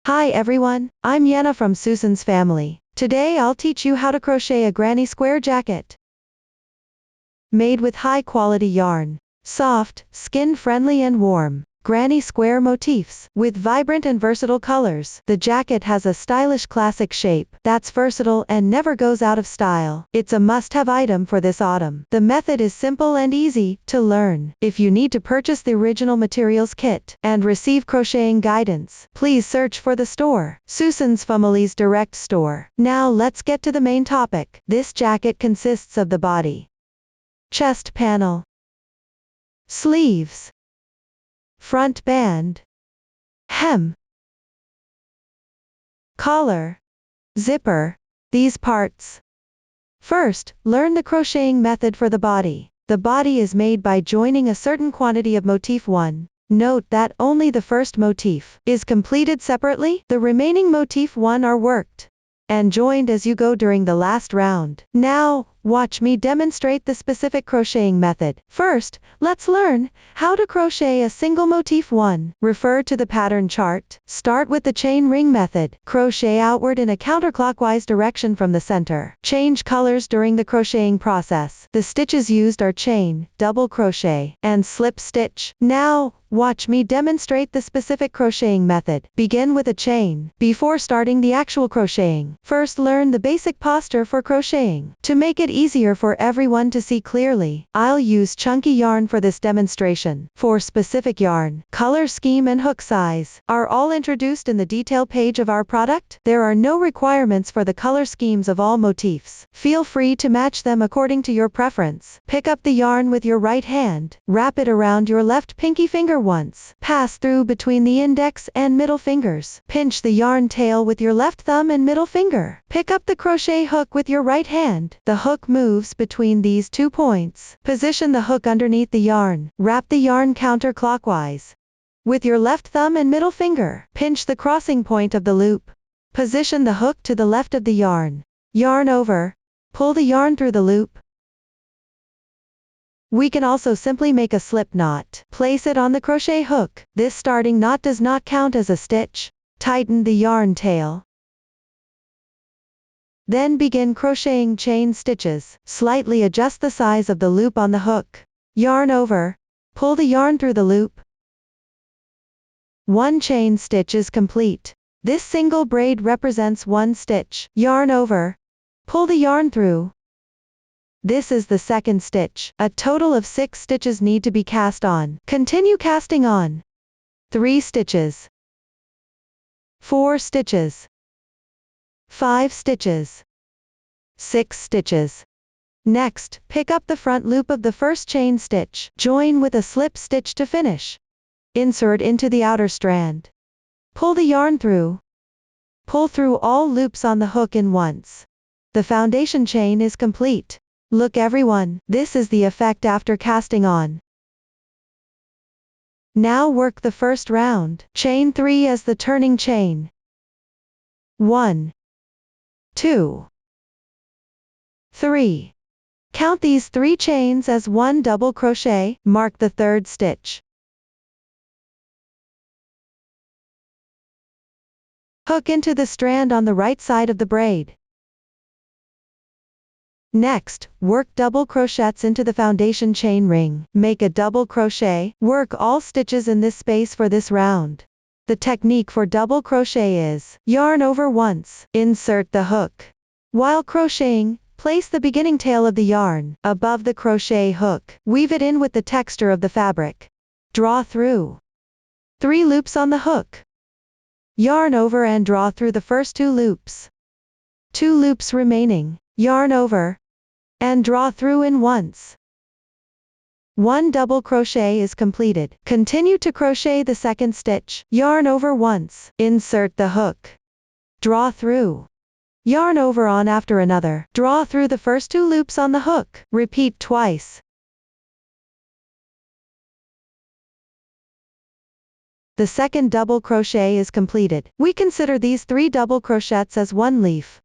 Hi everyone, I'm Yana from Susan's family. Today I'll teach you how to crochet a granny square jacket. Made with high quality yarn. Soft, skin friendly and warm. Granny square motifs. With vibrant and versatile colors. The jacket has a stylish classic shape that's versatile and never goes out of style. It's a must-have item for this autumn. The method is simple and easy to learn. If you need to purchase the original materials kit and receive crocheting guidance, please search for the store, Susan's Family's direct store. Now let's get to the main topic. This jacket consists of the body, chest panel, sleeves, front band, hem, collar, zipper, these parts. First, learn the crocheting method for the body. The body is made by joining a certain quantity of motif 1. Note that only the first motif is completed separately. The remaining motif 1 are worked and joined as you go during the last round. Now, watch me demonstrate the specific crocheting method. First, let's learn how to crochet a single motif 1. Refer to the pattern chart. Start with the chain ring method. Crochet outward in a counterclockwise direction from the center. Change colors during the crocheting process. The stitches used are chain, double crochet, and slip stitch. Now, watch me demonstrate the specific crocheting method. Begin with a chain. Before starting the actual crocheting, first learn the basic posture for crocheting. To make it easier for everyone to see clearly, I'll use chunky yarn for this demonstration. For specific yarn, color scheme and hook size are all introduced in the detail page of our product. There are no requirements for the color schemes of all motifs. Feel free to match them according to your preference. Pick up the yarn with your right hand. Wrap it around your left pinky finger once. Pass through between the index and middle fingers. Pinch the yarn tail with your left thumb and middle finger. Pick up the crochet hook with your right hand. The hook moves between these 2 points. Position the hook underneath the yarn. Wrap the yarn counterclockwise. With your left thumb and middle finger, pinch the crossing point of the loop. Position the hook to the left of the yarn. Yarn over. Pull the yarn through the loop. We can also simply make a slip knot. Place it on the crochet hook. This starting knot does not count as a stitch. Tighten the yarn tail. Then begin crocheting chain stitches. Slightly adjust the size of the loop on the hook. Yarn over. Pull the yarn through the loop. 1 chain stitch is complete. This single braid represents 1 stitch. Yarn over. Pull the yarn through. This is the second stitch. A total of 6 stitches need to be cast on. Continue casting on. 3 stitches. 4 stitches. 5 stitches. 6 stitches. Next, pick up the front loop of the first chain stitch. Join with a slip stitch to finish. Insert into the outer strand. Pull the yarn through. Pull through all loops on the hook in once. The foundation chain is complete. Look everyone, this is the effect after casting on. Now work the first round. Chain 3 as the turning chain. 1, 2, 3. Count these 3 chains as 1 double crochet. Mark the 3rd stitch. Hook into the strand on the right side of the braid. Next, work double crochets into the foundation chain ring. Make a double crochet. Work all stitches in this space for this round. The technique for double crochet is yarn over once. Insert the hook. While crocheting, place the beginning tail of the yarn above the crochet hook. Weave it in with the texture of the fabric. Draw through 3 loops on the hook. Yarn over and draw through the first 2 loops. 2 loops remaining. Yarn over and draw through in once. 1 double crochet is completed. Continue to crochet the second stitch. Yarn over once. Insert the hook. Draw through. Yarn over on after another. Draw through the first 2 loops on the hook. Repeat twice. The second double crochet is completed. We consider these 3 double crochets as 1 leaf.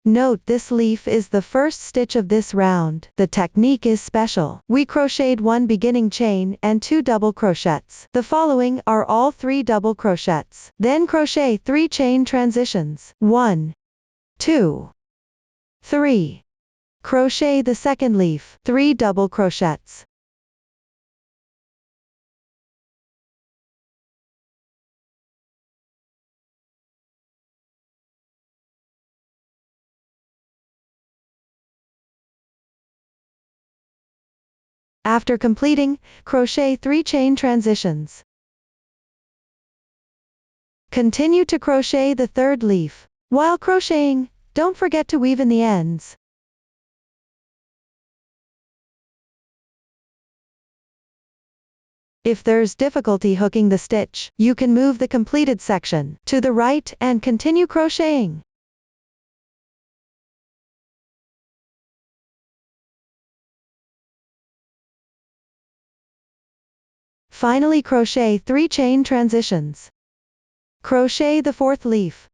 Note this leaf is the first stitch of this round. The technique is special. We crocheted 1 beginning chain and 2 double crochets. The following are all 3 double crochets. Then crochet 3 chain transitions. 1, 2, 3. Crochet the second leaf, 3 double crochets. After completing, crochet 3 chain transitions. Continue to crochet the third leaf. While crocheting, don't forget to weave in the ends. If there's difficulty hooking the stitch, you can move the completed section to the right and continue crocheting. Finally, crochet 3 chain transitions. Crochet the fourth leaf.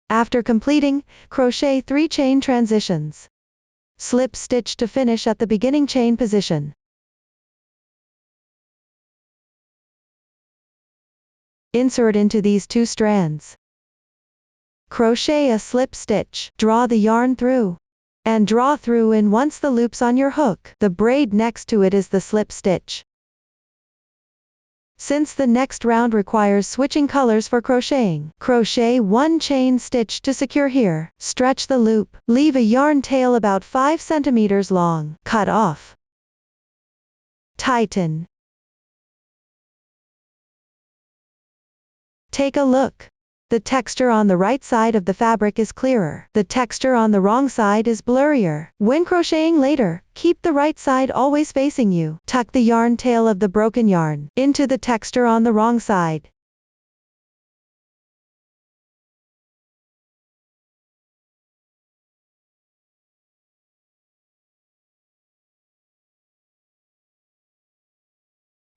After completing, crochet 3 chain transitions. Slip stitch to finish at the beginning chain position. Insert into these 2 strands. Crochet a slip stitch, draw the yarn through, and draw through in once the loops on your hook. The braid next to it is the slip stitch. Since the next round requires switching colors for crocheting, crochet 1 chain stitch to secure here. Stretch the loop, leave a yarn tail about 5 centimeters long, cut off. Tighten. Take a look. The texture on the right side of the fabric is clearer. The texture on the wrong side is blurrier. When crocheting later, keep the right side always facing you. Tuck the yarn tail of the broken yarn into the texture on the wrong side.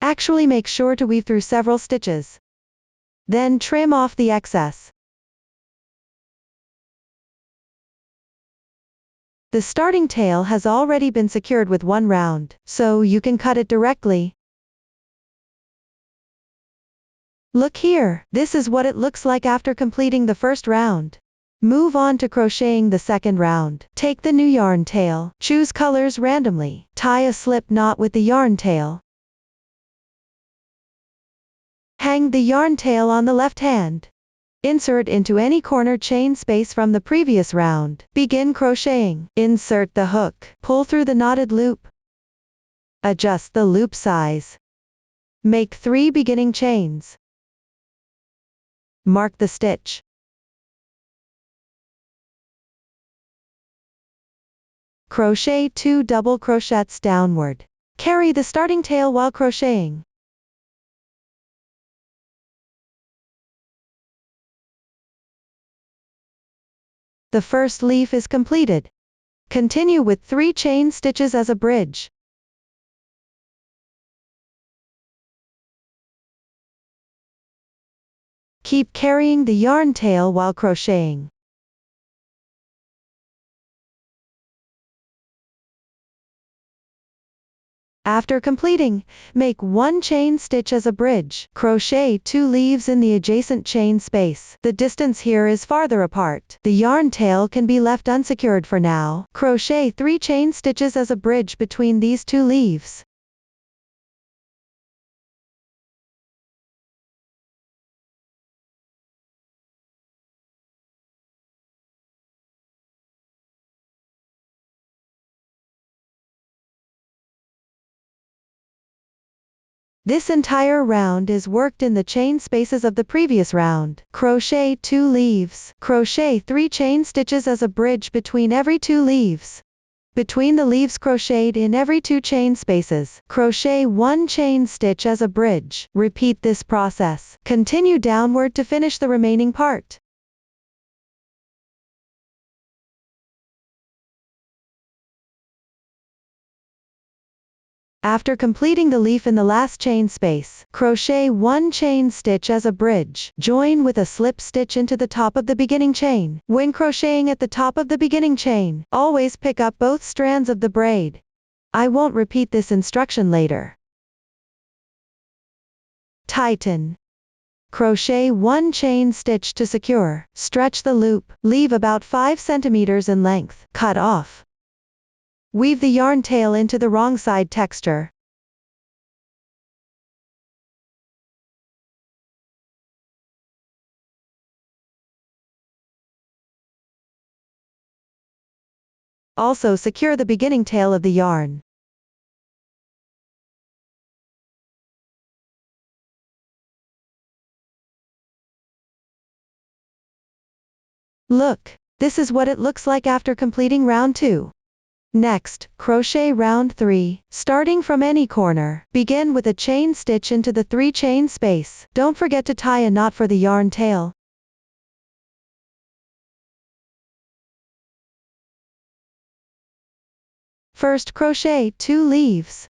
Actually, make sure to weave through several stitches. Then trim off the excess. The starting tail has already been secured with 1 round, so you can cut it directly. Look here, this is what it looks like after completing the first round. Move on to crocheting the second round. Take the new yarn tail, choose colors randomly, tie a slip knot with the yarn tail. Hang the yarn tail on the left hand. Insert into any corner chain space from the previous round. Begin crocheting. Insert the hook. Pull through the knotted loop. Adjust the loop size. Make 3 beginning chains. Mark the stitch. Crochet 2 double crochets downward. Carry the starting tail while crocheting. The first leaf is completed. Continue with 3 chain stitches as a bridge. Keep carrying the yarn tail while crocheting. After completing, make 1 chain stitch as a bridge. Crochet 2 leaves in the adjacent chain space. The distance here is farther apart. The yarn tail can be left unsecured for now. Crochet 3 chain stitches as a bridge between these 2 leaves. This entire round is worked in the chain spaces of the previous round. Crochet 2 leaves. Crochet 3 chain stitches as a bridge between every 2 leaves. Between the leaves crocheted in every 2 chain spaces, crochet 1 chain stitch as a bridge. Repeat this process. Continue downward to finish the remaining part. After completing the leaf in the last chain space, crochet 1 chain stitch as a bridge. Join with a slip stitch into the top of the beginning chain. When crocheting at the top of the beginning chain, always pick up both strands of the braid. I won't repeat this instruction later. Tighten. Crochet 1 chain stitch to secure. Stretch the loop. Leave about 5 centimeters in length. Cut off. Weave the yarn tail into the wrong side texture. Also secure the beginning tail of the yarn. Look, this is what it looks like after completing round 2. Next, crochet round 3, starting from any corner. Begin with a chain stitch into the 3 chain space. Don't forget to tie a knot for the yarn tail. First crochet 2 leaves.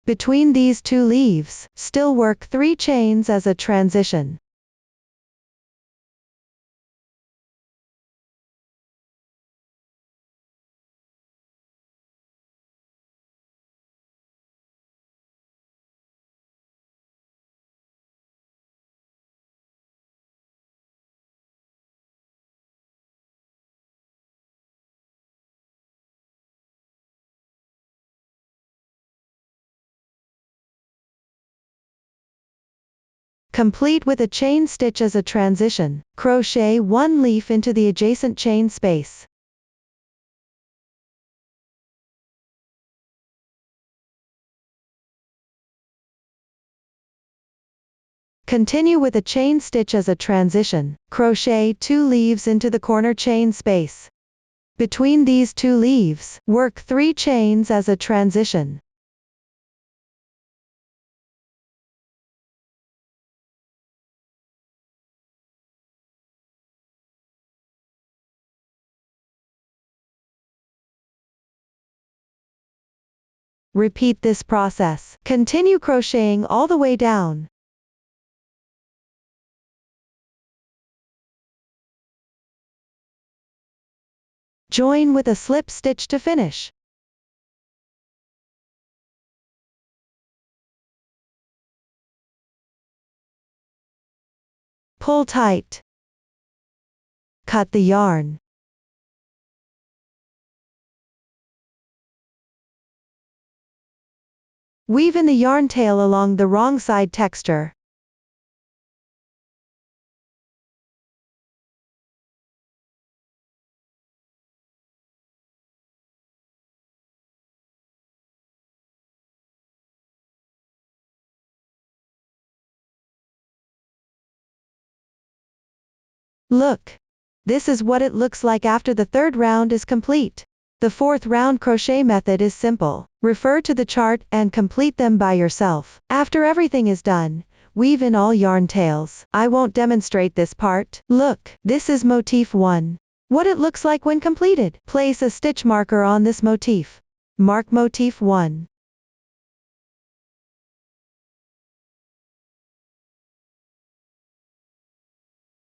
Between these 2 leaves, still work 3 chains as a transition. Complete with a chain stitch as a transition. Crochet 1 leaf into the adjacent chain space. Continue with a chain stitch as a transition. Crochet 2 leaves into the corner chain space. Between these 2 leaves, work 3 chains as a transition. Repeat this process. Continue crocheting all the way down. Join with a slip stitch to finish. Pull tight. Cut the yarn. Weave in the yarn tail along the wrong side texture. Look. This is what it looks like after the 3rd round is complete. The 4th round crochet method is simple. Refer to the chart and complete them by yourself. After everything is done, weave in all yarn tails. I won't demonstrate this part. Look, this is motif 1. What it looks like when completed. Place a stitch marker on this motif. Mark motif 1.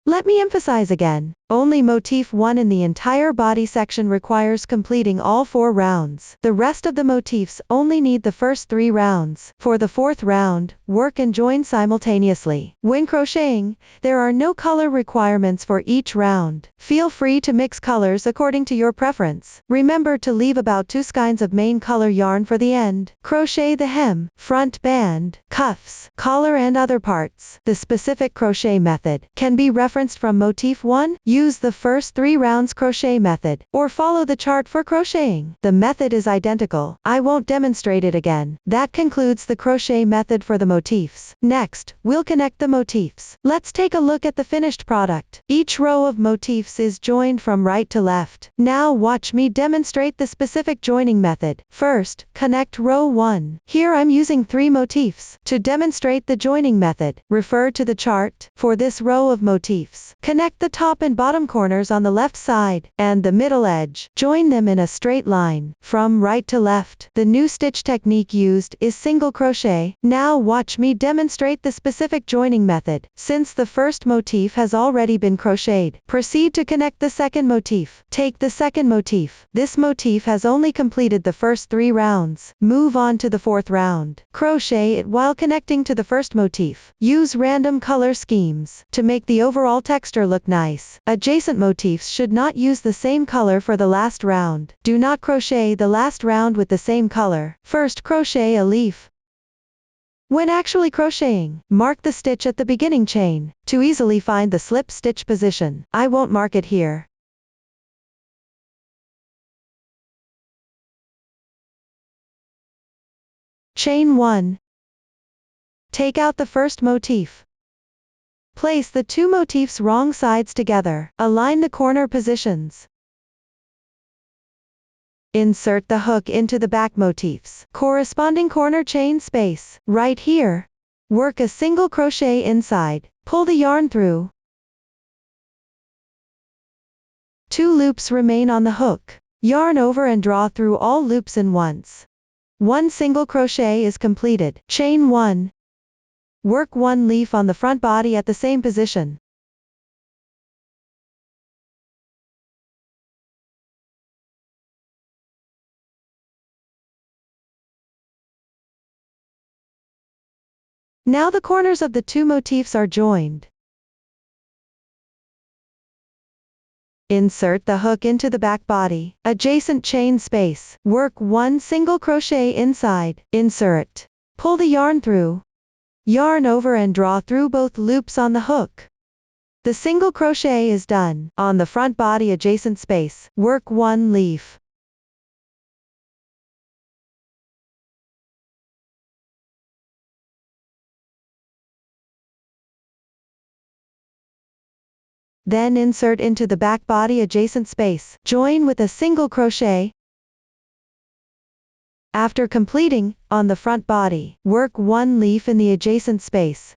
Let me emphasize again, only motif 1 in the entire body section requires completing all 4 rounds. The rest of the motifs only need the first 3 rounds. For the 4th round, work and join simultaneously. When crocheting, there are no color requirements for each round. Feel free to mix colors according to your preference. Remember to leave about 2 skeins of main color yarn for the end. Crochet the hem, front band, cuffs, collar and other parts. The specific crochet method can be referenced from motif 1. Use the first 3 rounds crochet method, or follow the chart for crocheting. The method is identical. I won't demonstrate it again. That concludes the crochet method for the motifs. Next, we'll connect the motifs. Let's take a look at the finished product. Each row of motifs is joined from right to left. Now watch me demonstrate the specific joining method. First, connect row 1. Here I'm using 3 motifs. To demonstrate the joining method, refer to the chart. For this row of motifs, connect the top and bottom corners on the left side, and the middle edge. Join them in a straight line, from right to left. The new stitch technique used is single crochet. Now watch me demonstrate the specific joining method. Since the first motif has already been crocheted, proceed to connect the second motif. Take the second motif. This motif has only completed the first 3 rounds. Move on to the 4th round. Crochet it while connecting to the first motif. Use random color schemes to make the overall texture look nice. Adjacent motifs should not use the same color for the last round. Do not crochet the last round with the same color. First crochet a leaf. When actually crocheting, mark the stitch at the beginning chain to easily find the slip stitch position. I won't mark it here. Chain 1. Take out the first motif. Place the 2 motifs wrong sides together. Align the corner positions. Insert the hook into the back motifs. Corresponding corner chain space. Right here. Work a single crochet inside. Pull the yarn through. 2 loops remain on the hook. Yarn over and draw through all loops in once. 1 single crochet is completed. Chain 1. Work 1 leaf on the front body at the same position. Now the corners of the 2 motifs are joined. Insert the hook into the back body. Adjacent chain space. Work 1 single crochet inside. Insert. Pull the yarn through. Yarn over and draw through both loops on the hook. The single crochet is done. On the front body adjacent space, work 1 leaf. Then insert into the back body adjacent space. Join with a single crochet. After completing, on the front body, work 1 leaf in the adjacent space.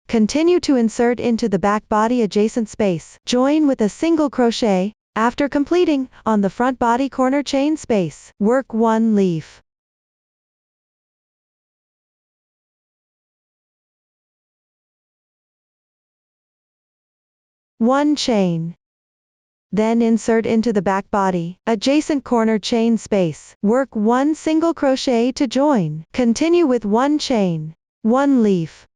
Continue to insert into the back body adjacent space. Join with a single crochet. After completing, on the front body corner chain space, work 1 leaf. One chain. Then insert into the back body, adjacent corner chain space. Work 1 single crochet to join. Continue with 1 chain. 1 leaf.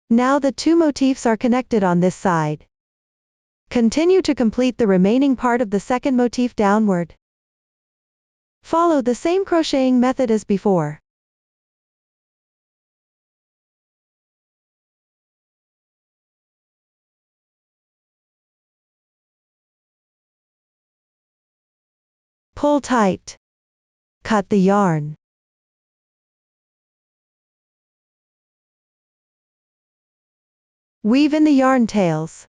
Now the 2 motifs are connected on this side. Continue to complete the remaining part of the second motif downward. Follow the same crocheting method as before. Pull tight. Cut the yarn. Weave in the yarn tails.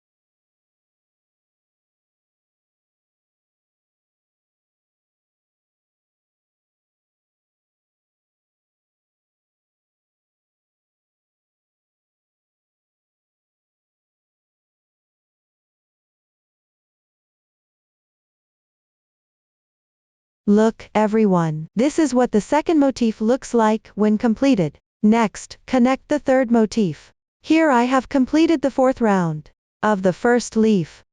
Look, everyone, this is what the second motif looks like when completed. Next, connect the third motif. Here I have completed the 4th round of the first leaf.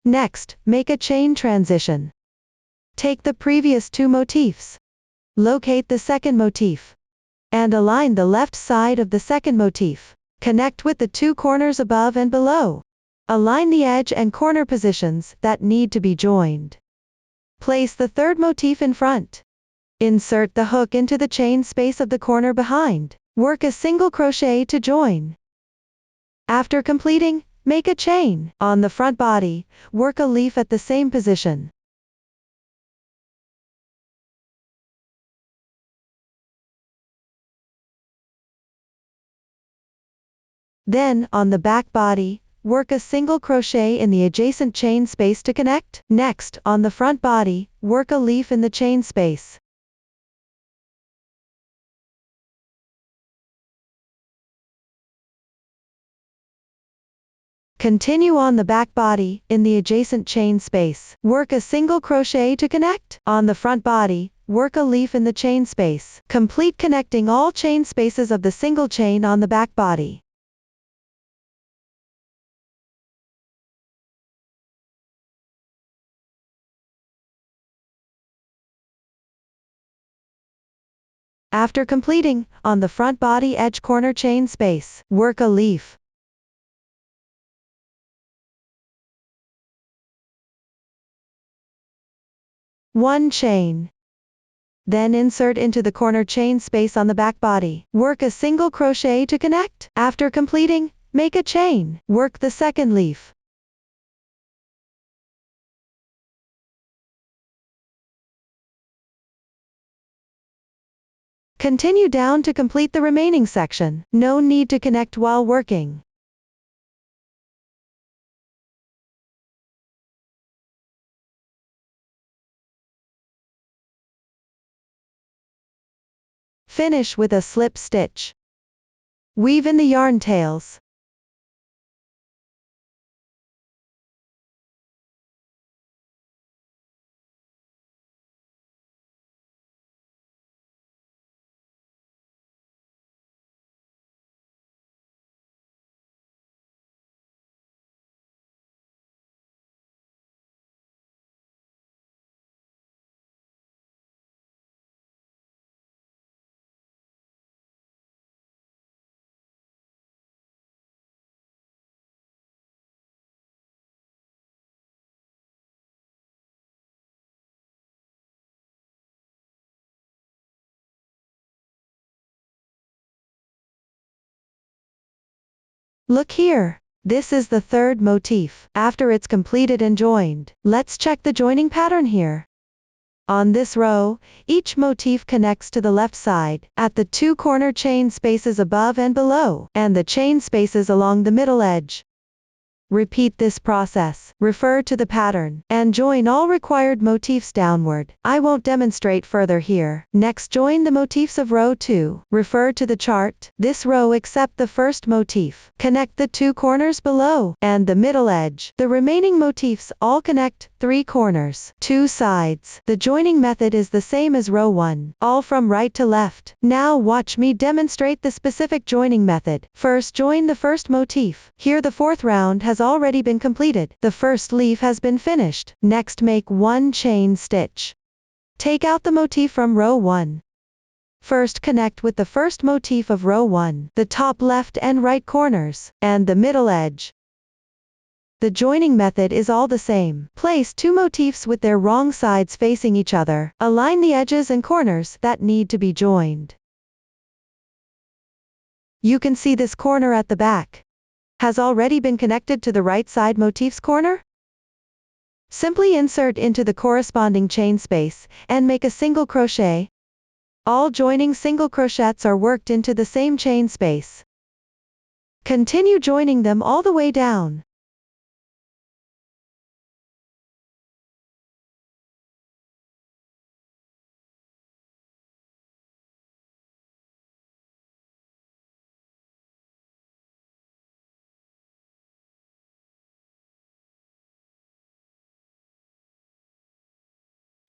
Next, make a chain transition. Take the previous 2 motifs. Locate the second motif. And align the left side of the second motif. Connect with the 2 corners above and below. Align the edge and corner positions that need to be joined. Place the third motif in front. Insert the hook into the chain space of the corner behind. Work a single crochet to join. After completing, make a chain. On the front body, work a leaf at the same position. Then, on the back body, work a single crochet in the adjacent chain space to connect. Next, on the front body, work a leaf in the chain space. Continue on the back body, in the adjacent chain space. Work a single crochet to connect. On the front body, work a leaf in the chain space. Complete connecting all chain spaces of the single chain on the back body. After completing, on the front body edge corner chain space, work a leaf. One chain. Then insert into the corner chain space on the back body. Work a single crochet to connect. After completing, make a chain. Work the second leaf. Continue down to complete the remaining section. No need to connect while working. Finish with a slip stitch. Weave in the yarn tails. Look here. This is the third motif. After it's completed and joined, let's check the joining pattern here. On this row, each motif connects to the left side, at the two corner chain spaces above and below, and the chain spaces along the middle edge. Repeat this process, refer to the pattern, and join all required motifs downward. I won't demonstrate further here. Next, join the motifs of row 2. Refer to the chart. This row except the first motif. Connect the two corners below, and the middle edge. The remaining motifs all connect 3 corners, 2 sides. The joining method is the same as row 1, all from right to left. Now watch me demonstrate the specific joining method. First, join the first motif. Here the fourth round has already been completed. The first leaf has been finished. Next, make 1 chain stitch. Take out the motif from row 1. First, connect with the first motif of row 1, the top left and right corners, and the middle edge. The joining method is all the same. Place 2 motifs with their wrong sides facing each other. Align the edges and corners that need to be joined. You can see this corner at the back has already been connected to the right side motif's corner. Simply insert into the corresponding chain space, and make a single crochet. All joining single crochets are worked into the same chain space. Continue joining them all the way down.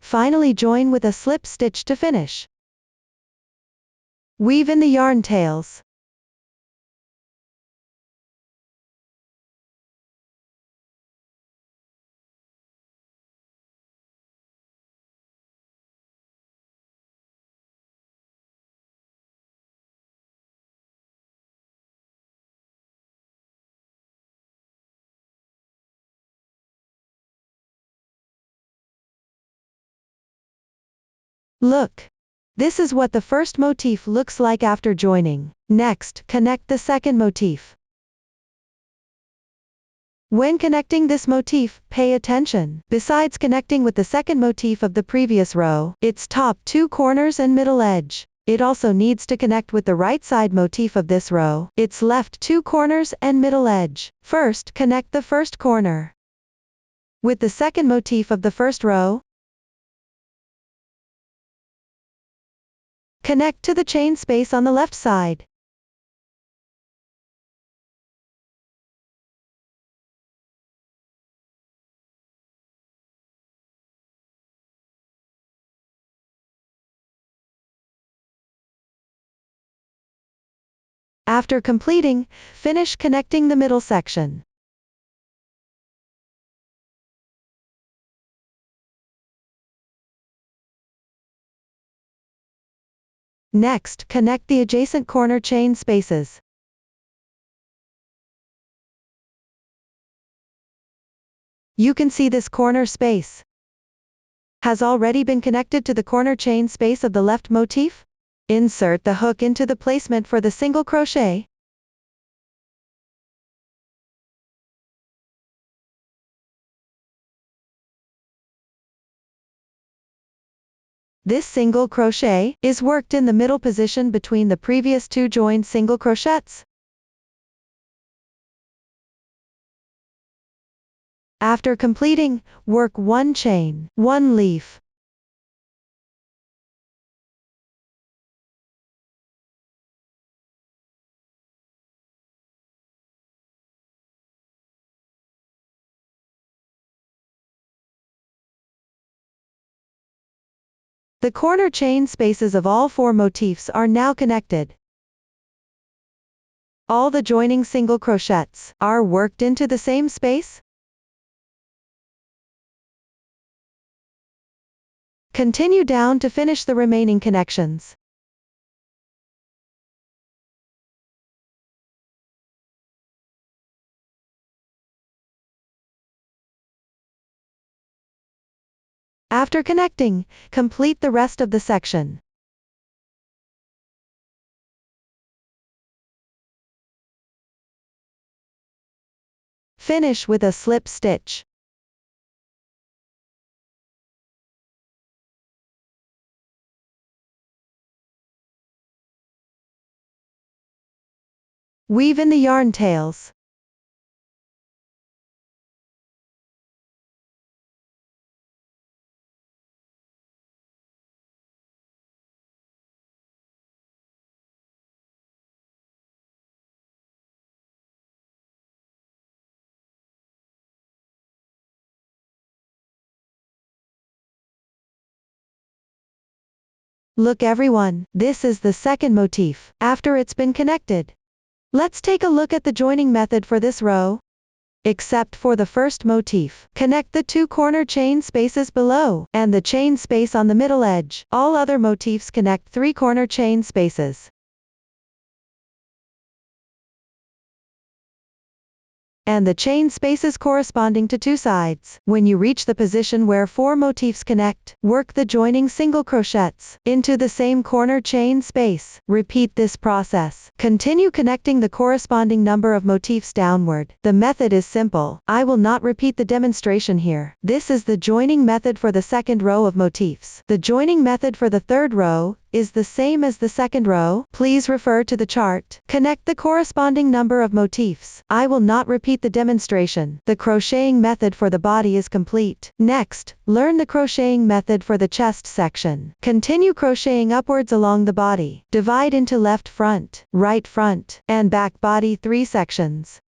Finally, join with a slip stitch to finish. Weave in the yarn tails. Look. This is what the first motif looks like after joining. Next, connect the second motif. When connecting this motif, pay attention. Besides connecting with the second motif of the previous row, its top 2 corners and middle edge. It also needs to connect with the right side motif of this row, its left two corners and middle edge. First, connect the first corner with the second motif of the first row. Connect to the chain space on the left side. After completing, finish connecting the middle section. Next, connect the adjacent corner chain spaces. You can see this corner space has already been connected to the corner chain space of the left motif. Insert the hook into the placement for the single crochet. This single crochet is worked in the middle position between the previous two joined single crochets. After completing, work one chain, one leaf. The corner chain spaces of all four motifs are now connected. All the joining single crochets are worked into the same space. Continue down to finish the remaining connections. After connecting, complete the rest of the section. Finish with a slip stitch. Weave in the yarn tails. Look everyone, this is the second motif, after it's been connected. Let's take a look at the joining method for this row. Except for the first motif, connect the two corner chain spaces below, and the chain space on the middle edge. All other motifs connect three corner chain spaces. And the chain spaces corresponding to two sides. When you reach the position where four motifs connect, work the joining single crochets into the same corner chain space. Repeat this process. Continue connecting the corresponding number of motifs downward. The method is simple. I will not repeat the demonstration here. This is the joining method for the second row of motifs. The joining method for the third row is the same as the second row. Please refer to the chart. Connect the corresponding number of motifs. I will not repeat the demonstration. The crocheting method for the body is complete. Next, learn the crocheting method for the chest section. Continue crocheting upwards along the body. Divide into left front, right front, and back body 3 sections.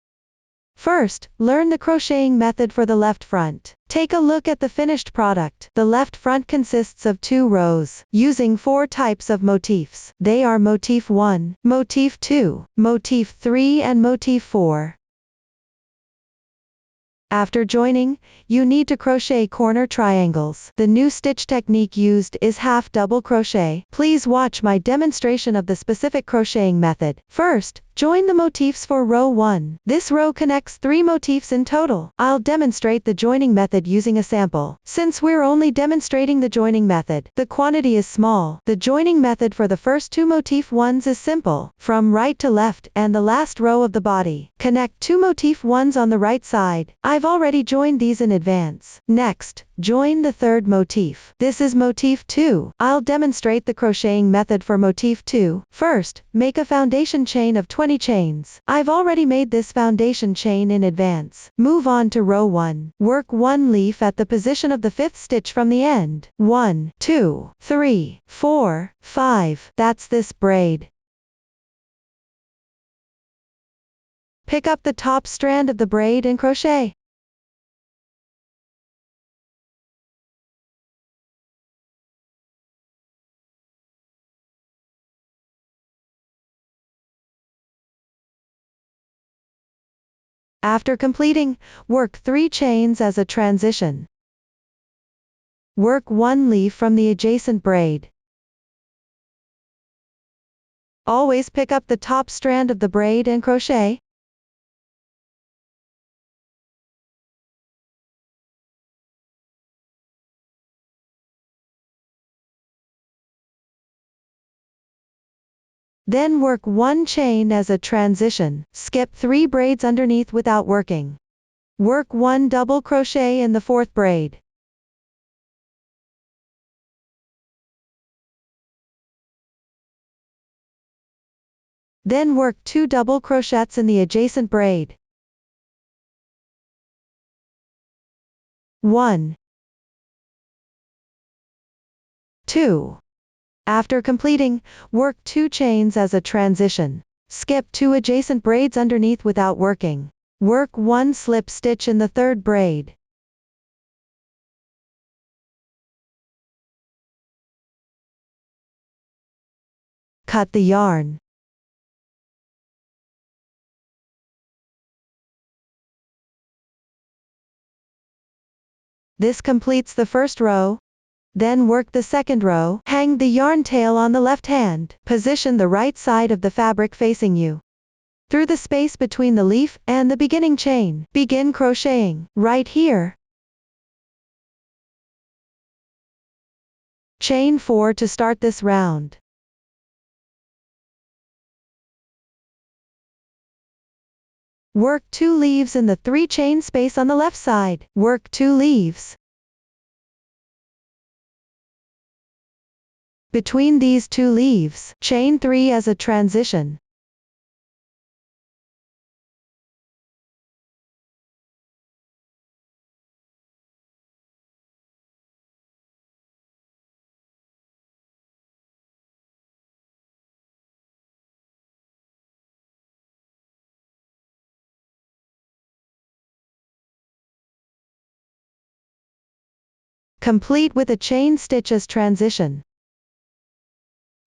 First, learn the crocheting method for the left front. Take a look at the finished product. The left front consists of 2 rows, using 4 types of motifs. They are motif 1, motif 2, motif 3 and motif 4. After joining, you need to crochet corner triangles. The new stitch technique used is half double crochet. Please watch my demonstration of the specific crocheting method. First, join the motifs for row 1. This row connects 3 motifs in total. I'll demonstrate the joining method using a sample. Since we're only demonstrating the joining method, the quantity is small. The joining method for the first 2 motif ones is simple. From right to left and the last row of the body, connect 2 motif ones on the right side. I've already joined these in advance. Next, join the third motif. This is motif 2. I'll demonstrate the crocheting method for motif 2. First, make a foundation chain of 20 chains. I've already made this foundation chain in advance. Move on to row 1. Work 1 leaf at the position of the 5th stitch from the end. 1, 2, 3, 4, 5. That's this braid. Pick up the top strand of the braid and crochet. After completing, work 3 chains as a transition. Work 1 leaf from the adjacent braid. Always pick up the top strand of the braid and crochet. Then work 1 chain as a transition. Skip 3 braids underneath without working. Work 1 double crochet in the 4th braid. Then work 2 double crochets in the adjacent braid. 1, 2. After completing, work 2 chains as a transition. Skip 2 adjacent braids underneath without working. Work 1 slip stitch in the 3rd braid. Cut the yarn. This completes the first row. Then work the second row. Hang the yarn tail on the left hand. Position the right side of the fabric facing you. Through the space between the leaf and the beginning chain, begin crocheting, right here. Chain 4 to start this round. Work 2 leaves in the 3 chain space on the left side. Work 2 leaves. Between these 2 leaves, chain 3 as a transition. Complete with a chain stitch as transition.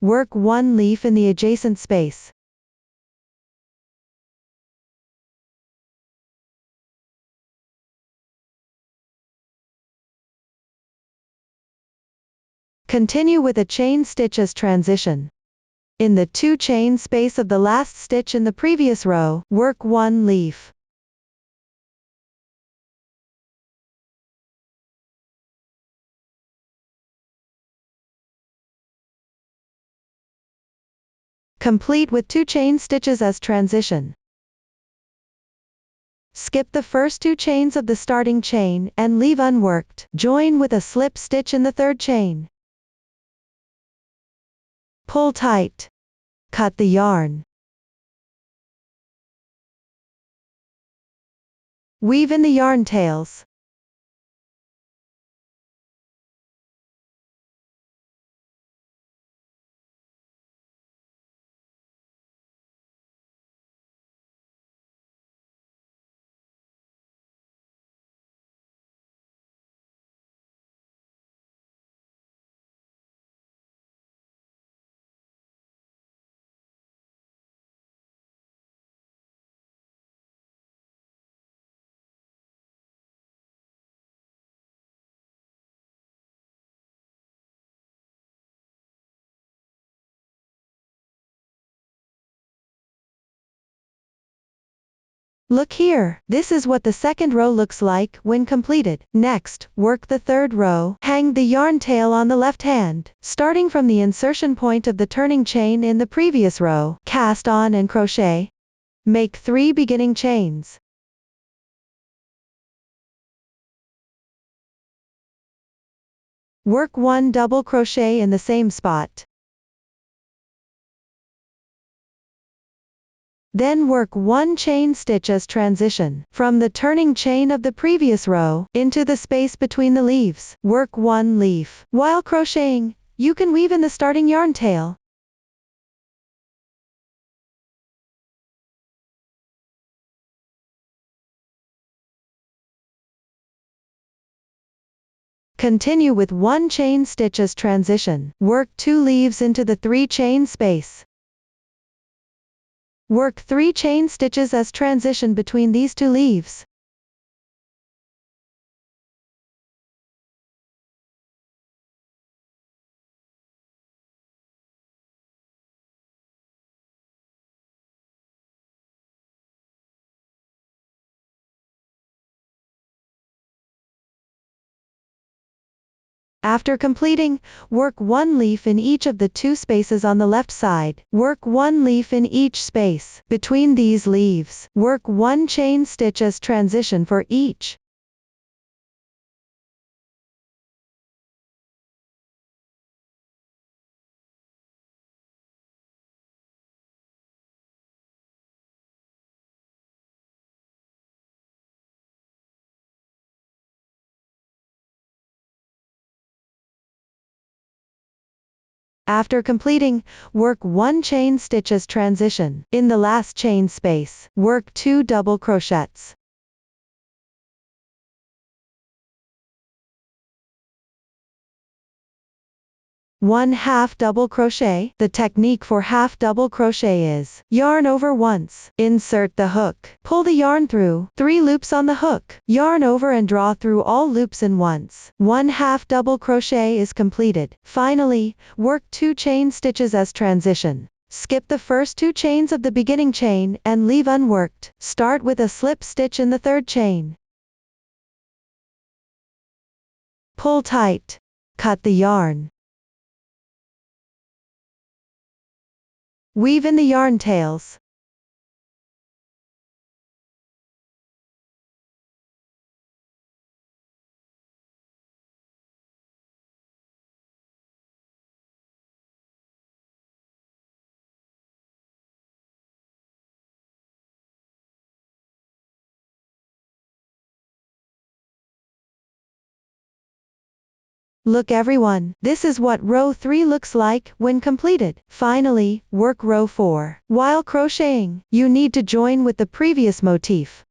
Work 1 leaf in the adjacent space. Continue with a chain stitch as transition. In the 2 chain space of the last stitch in the previous row, work 1 leaf. Complete with 2 chain stitches as transition. Skip the first 2 chains of the starting chain and leave unworked. Join with a slip stitch in the 3rd chain. Pull tight. Cut the yarn. Weave in the yarn tails. Look here, this is what the second row looks like when completed. Next, work the 3rd row. Hang the yarn tail on the left hand, starting from the insertion point of the turning chain in the previous row. Cast on and crochet. Make 3 beginning chains. work 1 double crochet in the same spot. Then work 1 chain stitch as transition from the turning chain of the previous row into the space between the leaves. Work 1 leaf. While crocheting, you can weave in the starting yarn tail. Continue with 1 chain stitch as transition. Work 2 leaves into the 3 chain space. Work 3 chain stitches as transition between these 2 leaves. After completing, work 1 leaf in each of the 2 spaces on the left side. Work 1 leaf in each space. Between these leaves, work 1 chain stitch as transition for each. After completing, work 1 chain stitch as transition. In the last chain space, work 2 double crochets. One half double crochet. The technique for half double crochet is yarn over once, insert the hook, pull the yarn through 3 loops on the hook, yarn over and draw through all loops in once. 1 half double crochet is completed. Finally, work 2 chain stitches as transition. Skip the first 2 chains of the beginning chain and leave unworked. Start with a slip stitch in the 3rd chain. Pull tight. Cut the yarn. Weave in the yarn tails. Look everyone, this is what row 3 looks like when completed. Finally, work row 4. While crocheting, you need to join with the previous motif.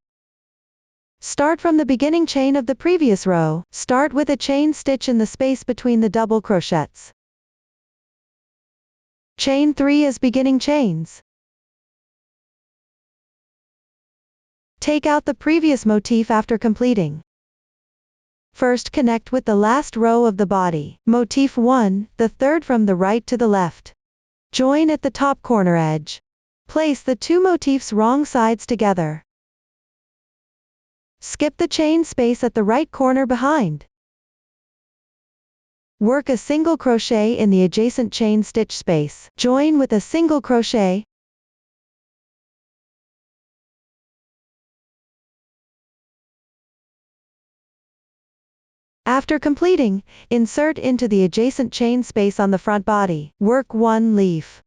Start from the beginning chain of the previous row. Start with a chain stitch in the space between the double crochets. Chain 3 as beginning chains. Take out the previous motif after completing. First connect with the last row of the body. Motif 1, the 3rd from the right to the left. Join at the top corner edge. Place the 2 motifs wrong sides together. Skip the chain space at the right corner behind. Work a single crochet in the adjacent chain stitch space. Join with a single crochet. After completing, insert into the adjacent chain space on the front body. Work 1 leaf.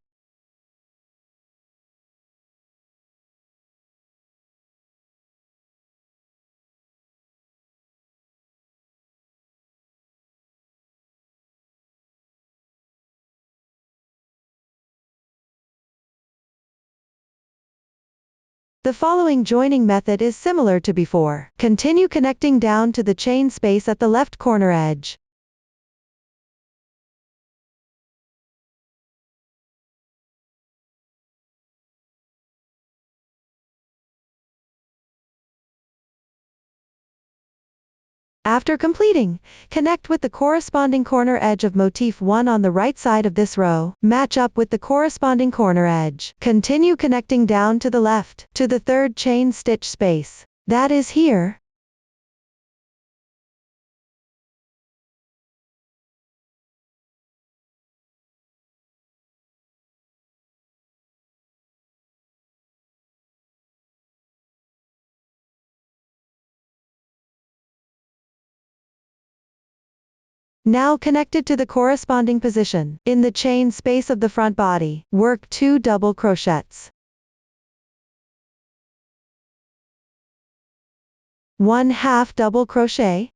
The following joining method is similar to before. Continue connecting down to the chain space at the left corner edge. After completing, connect with the corresponding corner edge of motif 1 on the right side of this row. Match up with the corresponding corner edge. Continue connecting down to the left, to the 3rd chain stitch space. That is here. Now connect it to the corresponding position. In the chain space of the front body, work 2 double crochets. 1/2 double crochet.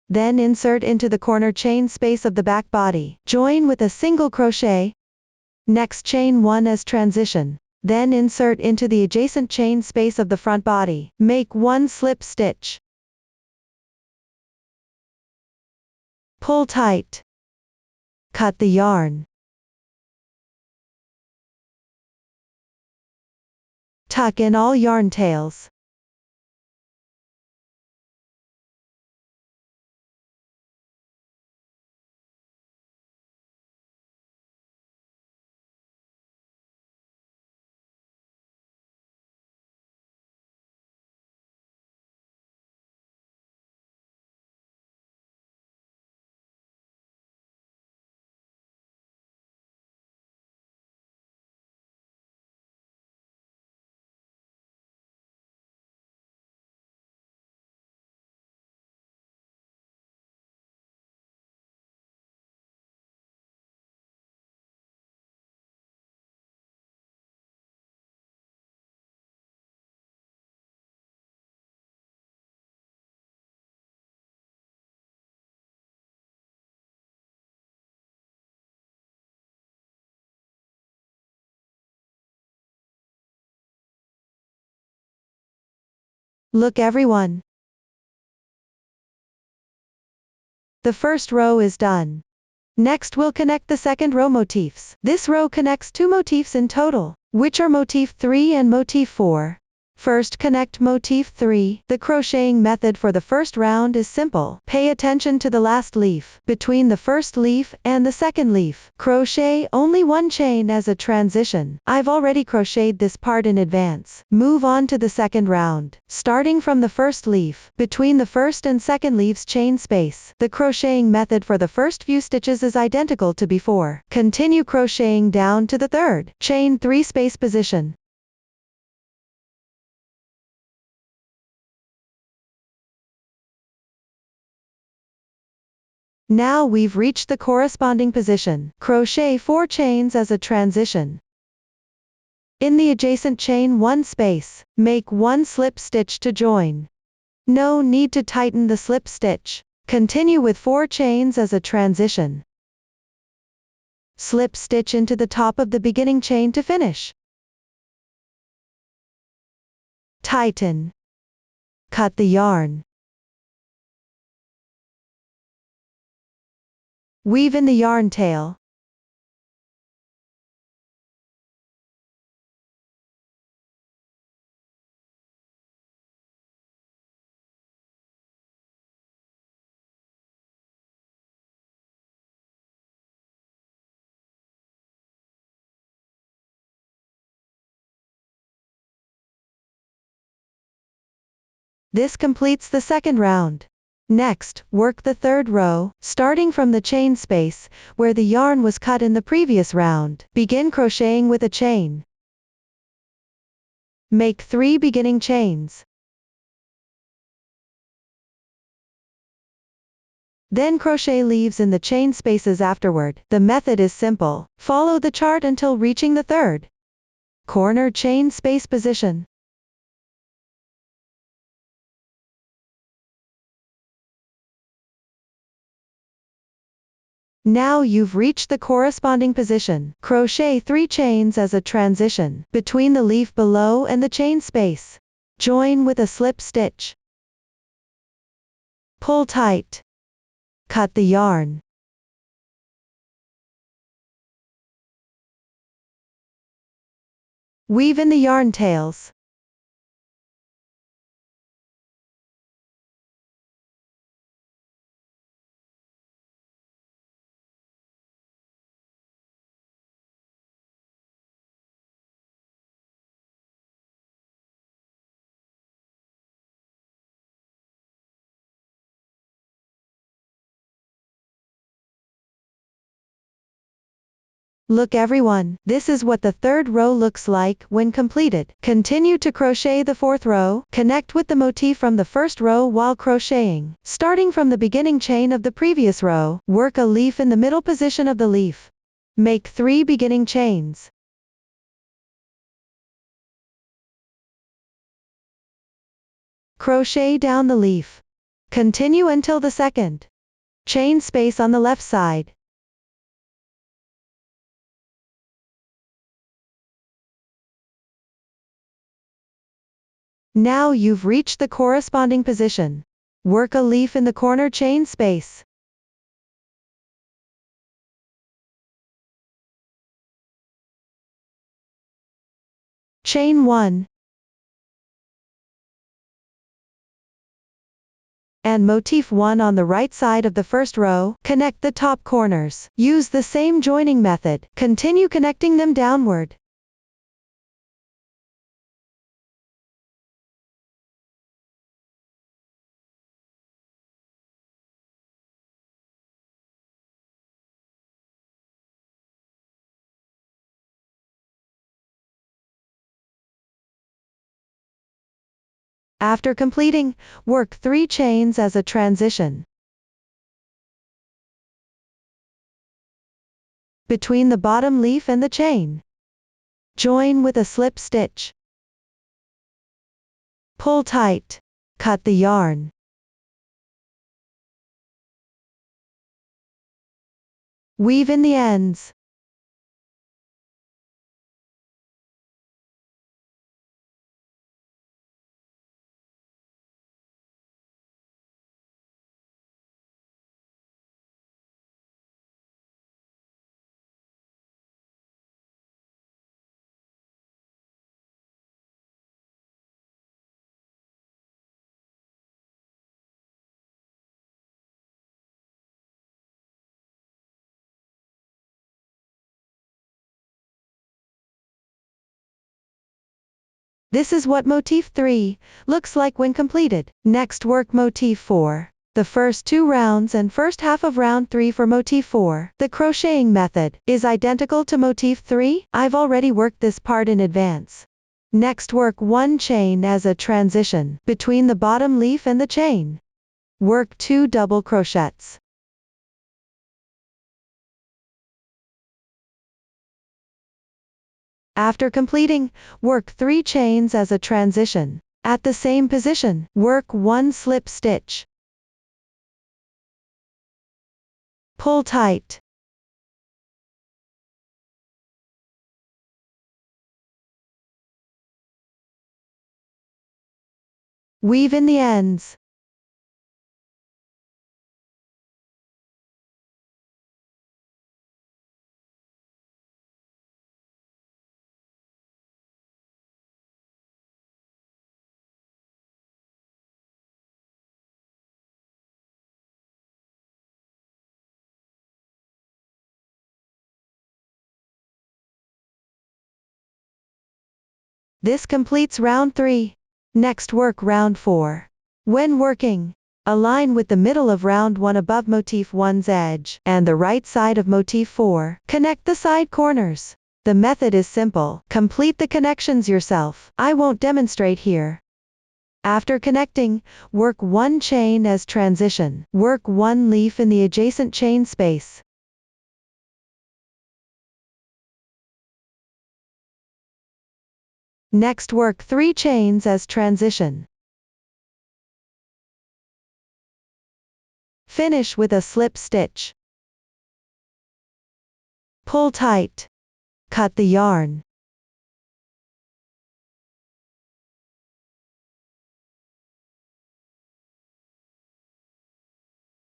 Then insert into the corner chain space of the back body. Join with a single crochet. Next chain 1 as transition. Then insert into the adjacent chain space of the front body. Make 1 slip stitch. Pull tight. Cut the yarn. Tuck in all yarn tails. Look everyone. The first row is done. Next we'll connect the second row motifs. This row connects 2 motifs in total, which are motif 3 and motif 4. First connect motif 3. The crocheting method for the first round is simple. Pay attention to the last leaf. Between the first leaf and the second leaf, crochet only 1 chain as a transition. I've already crocheted this part in advance. Move on to the second round. Starting from the first leaf, between the first and second leaf's chain space, the crocheting method for the first few stitches is identical to before. Continue crocheting down to the third, chain 3 space position. Now we've reached the corresponding position. Crochet 4 chains as a transition. In the adjacent chain 1 space, make 1 slip stitch to join. No need to tighten the slip stitch. Continue with 4 chains as a transition. Slip stitch into the top of the beginning chain to finish. Tighten. Cut the yarn. Weave in the yarn tail. This completes the second round. Next, work the third row, starting from the chain space, where the yarn was cut in the previous round. Begin crocheting with a chain. Make 3 beginning chains. Then crochet leaves in the chain spaces afterward. The method is simple. Follow the chart until reaching the third corner chain space position. Now you've reached the corresponding position. Crochet 3 chains as a transition between the leaf below and the chain space. Join with a slip stitch. Pull tight. Cut the yarn. Weave in the yarn tails. Look everyone, this is what the third row looks like when completed. Continue to crochet the fourth row, connect with the motif from the first row while crocheting. Starting from the beginning chain of the previous row, work a leaf in the middle position of the leaf. Make 3 beginning chains. Crochet down the leaf. Continue until the second chain space on the left side. Now you've reached the corresponding position. Work a leaf in the corner chain space. Chain 1. And motif 1 on the right side of the first row, connect the top corners. Use the same joining method. Continue connecting them downward. After completing, work 3 chains as a transition between the bottom leaf and the chain. Join with a slip stitch. Pull tight. Cut the yarn. Weave in the ends. This is what motif 3 looks like when completed. Next work motif 4. The first 2 rounds and first half of round 3 for motif 4. The crocheting method is identical to motif 3. I've already worked this part in advance. Next work 1 chain as a transition between the bottom leaf and the chain. Work 2 double crochets. After completing, work 3 chains as a transition. At the same position, work 1 slip stitch. Pull tight. Weave in the ends. This completes round 3. Next work round 4. When working, align with the middle of round 1 above motif 1's edge, and the right side of motif 4. Connect the side corners. The method is simple. Complete the connections yourself. I won't demonstrate here. After connecting, work 1 chain as transition. Work 1 leaf in the adjacent chain space. Next work 3 chains as transition. Finish with a slip stitch. Pull tight. Cut the yarn.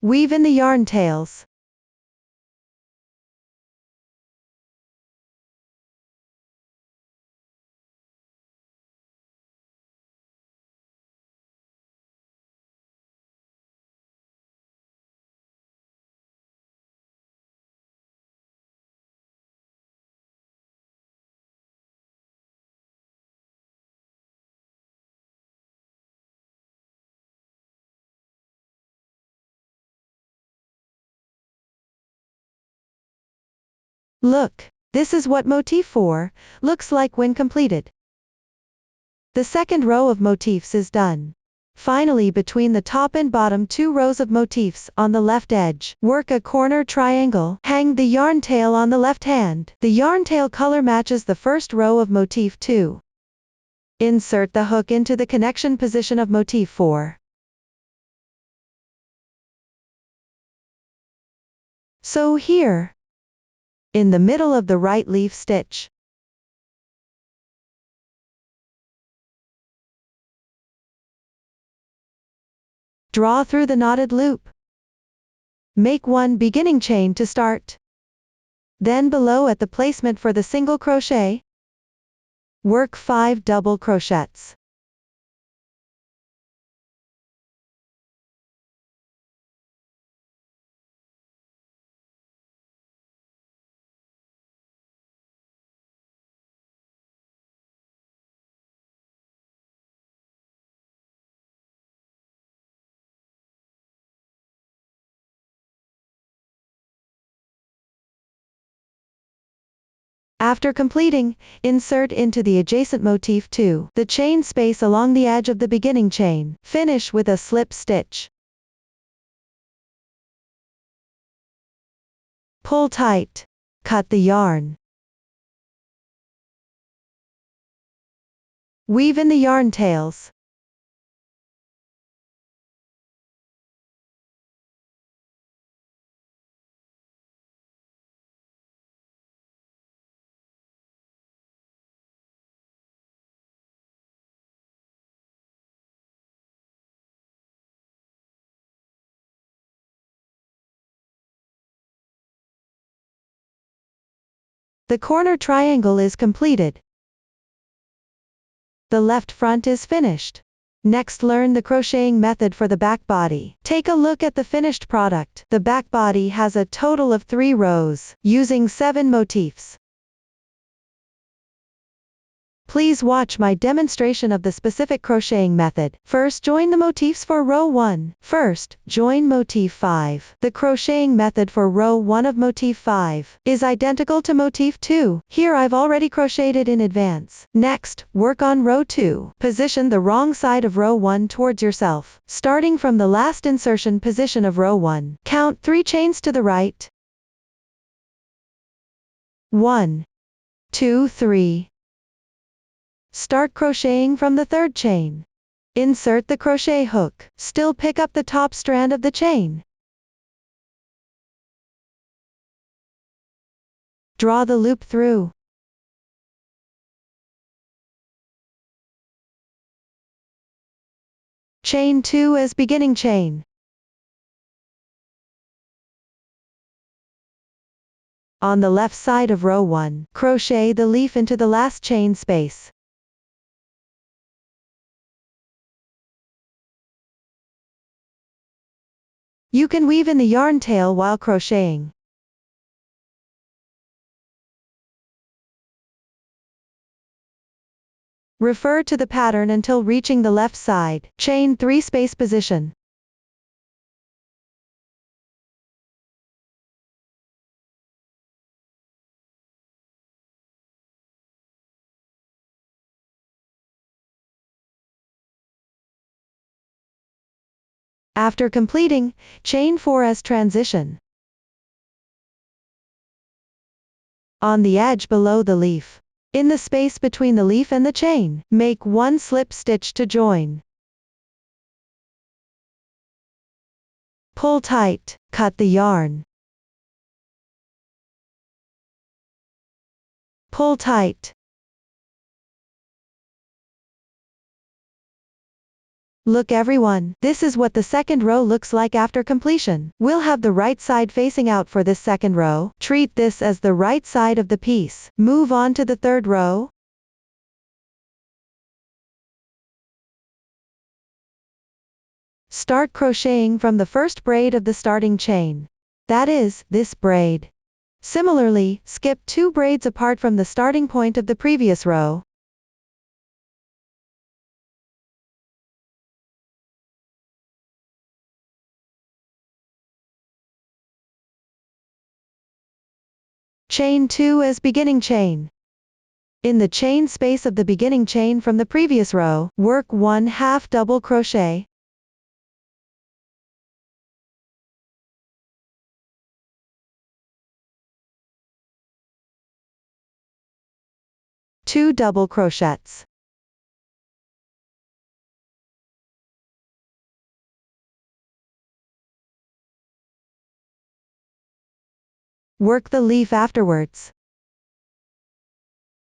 Weave in the yarn tails. Look, This is what motif 4 looks like when completed. The second row of motifs is done. Finally, between the top and bottom 2 rows of motifs on the left edge, work a corner triangle, hang the yarn tail on the left hand. The yarn tail color matches the first row of motif 2. Insert the hook into the connection position of motif 4. So here, in the middle of the right leaf stitch, draw through the knotted loop. Make 1 beginning chain to start. Then below at the placement for the single crochet, work 5 double crochets. After completing, insert into the adjacent motif 2 the chain space along the edge of the beginning chain. Finish with a slip stitch. Pull tight. Cut the yarn. Weave in the yarn tails. The corner triangle is completed. The left front is finished. Next, learn the crocheting method for the back body. Take a look at the finished product. The back body has a total of 3 rows, using 7 motifs. Please watch my demonstration of the specific crocheting method. First, join the motifs for row 1. First, join motif 5. The crocheting method for row 1 of motif 5 is identical to motif 2. Here I've already crocheted in advance. Next, work on row 2. Position the wrong side of row 1 towards yourself. Starting from the last insertion position of row 1, count 3 chains to the right. 1, 2, 3. Start crocheting from the 3rd chain. Insert the crochet hook. Still pick up the top strand of the chain. Draw the loop through. Chain 2 as beginning chain. On the left side of row 1, crochet the leaf into the last chain space. You can weave in the yarn tail while crocheting. Refer to the pattern until reaching the left side. Chain 3 space position. After completing, chain 4 as transition. On the edge below the leaf. In the space between the leaf and the chain, make 1 slip stitch to join. Pull tight, cut the yarn. Pull tight. Look everyone, this is what the second row looks like after completion. We'll have the right side facing out for this second row. Treat this as the right side of the piece. Move on to the 3rd row. Start crocheting from the first braid of the starting chain. That is, this braid. Similarly, skip 2 braids apart from the starting point of the previous row. Chain 2 as beginning chain. In the chain space of the beginning chain from the previous row, work 1/2 double crochet. Two double crochets. Work the leaf afterwards.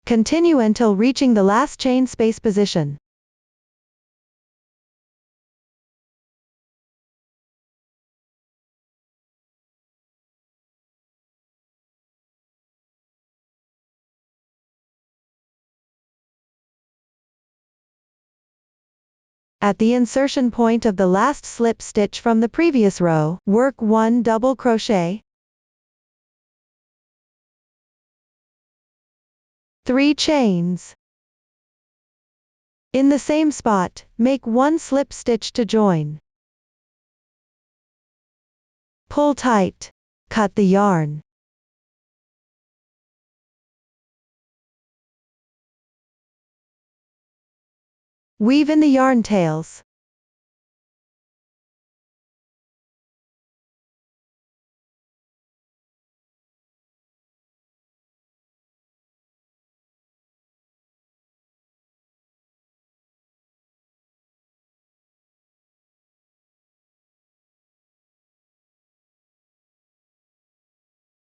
Continue until reaching the last chain space position. At the insertion point of the last slip stitch from the previous row, work 1 double crochet, 3 chains. In the same spot, make 1 slip stitch to join. Pull tight. Cut the yarn. Weave in the yarn tails.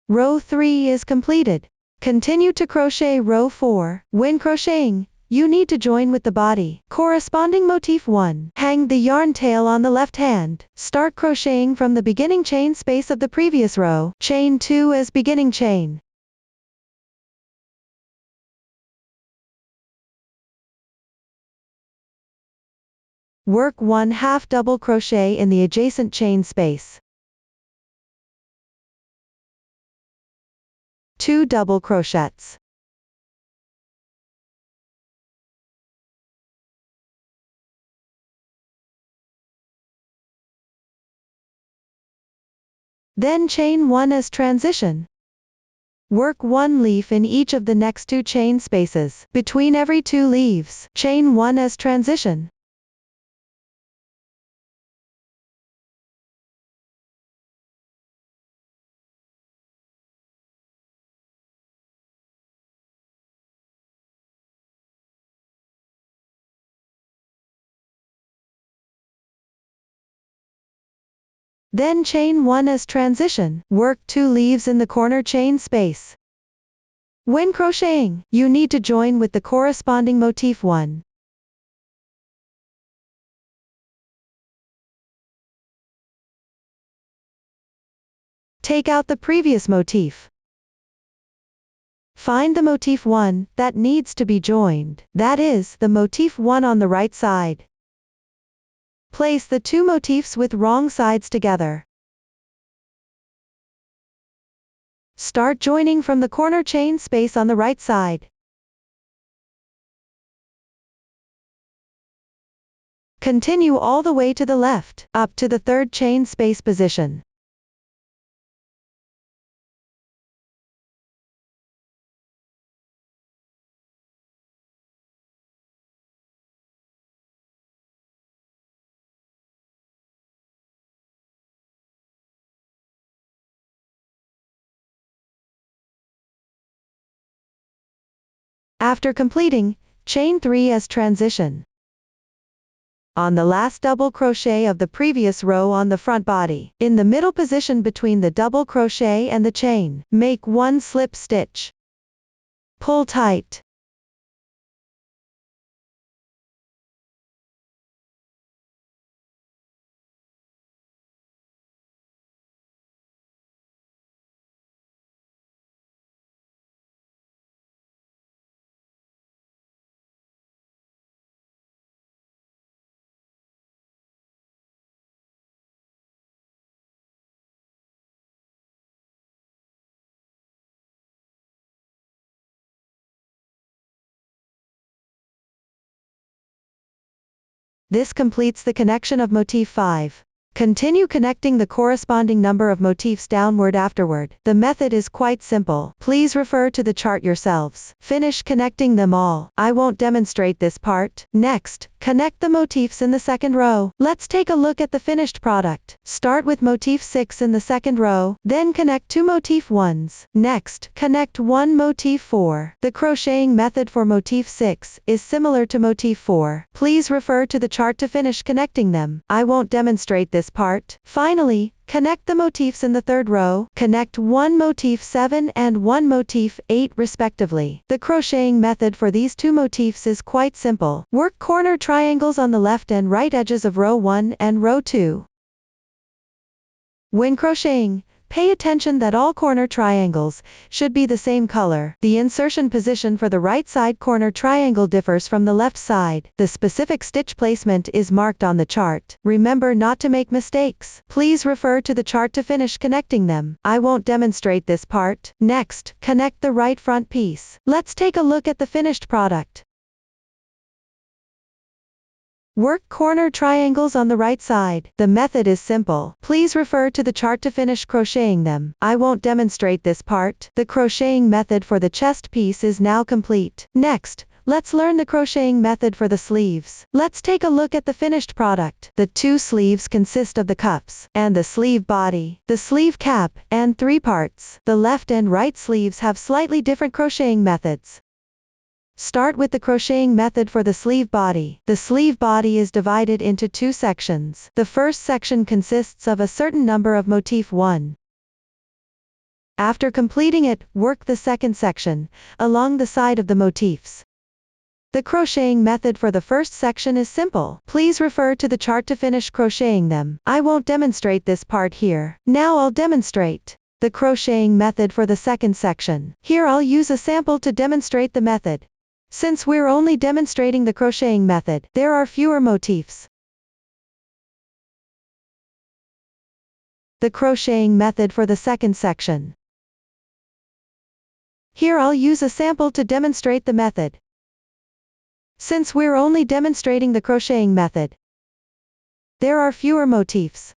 Row 3 is completed. Continue to crochet row 4. When crocheting, you need to join with the body corresponding motif 1. Hang the yarn tail on the left hand. Start crocheting from the beginning chain space of the previous row. Chain 2 as beginning chain. Work 1/2 double crochet in the adjacent chain space. 2 double crochets. Then chain 1 as transition. Work 1 leaf in each of the next 2 chain spaces. Between every 2 leaves, chain 1 as transition. Then chain 1 as transition. Work 2 leaves in the corner chain space. When crocheting, you need to join with the corresponding motif 1. Take out the previous motif. Find the motif 1 that needs to be joined. That is, the motif 1 on the right side. Place the 2 motifs with wrong sides together. Start joining from the corner chain space on the right side. Continue all the way to the left, up to the 3rd chain space position. After completing, chain 3 as transition. On the last double crochet of the previous row on the front body, in the middle position between the double crochet and the chain, make 1 slip stitch. Pull tight. This completes the connection of motif 5. Continue connecting the corresponding number of motifs downward afterward. The method is quite simple. Please refer to the chart yourselves. Finish connecting them all. I won't demonstrate this part. Next, connect the motifs in the second row. Let's take a look at the finished product. Start with motif 6 in the second row, then connect 2 motif 1s. Next, connect 1 motif 4. The crocheting method for motif 6 is similar to motif 4. Please refer to the chart to finish connecting them. I won't demonstrate this part. Finally, connect the motifs in the third row. Connect 1 motif 7 and 1 motif 8 respectively. The crocheting method for these two motifs is quite simple. Work corner triangles on the left and right edges of row 1 and row 2. When crocheting, pay attention that all corner triangles should be the same color. The insertion position for the right side corner triangle differs from the left side. The specific stitch placement is marked on the chart. Remember not to make mistakes. Please refer to the chart to finish connecting them. I won't demonstrate this part. Next, connect the right front piece. Let's take a look at the finished product. Work corner triangles on the right side. The method is simple. Please refer to the chart to finish crocheting them. I won't demonstrate this part. The crocheting method for the chest piece is now complete. Next, let's learn the crocheting method for the sleeves. Let's take a look at the finished product. The two sleeves consist of the cuffs and the sleeve body, the sleeve cap, and 3 parts. The left and right sleeves have slightly different crocheting methods. Start with the crocheting method for the sleeve body. The sleeve body is divided into 2 sections. The first section consists of a certain number of motif 1. After completing it, work the second section along the side of the motifs. The crocheting method for the first section is simple. Please refer to the chart to finish crocheting them. I won't demonstrate this part here. Now I'll demonstrate the crocheting method for the second section. Here I'll use a sample to demonstrate the method. Since we're only demonstrating the crocheting method, there are fewer motifs. The crocheting method for the second section. Here I'll use a sample to demonstrate the method. Since we're only demonstrating the crocheting method, there are fewer motifs.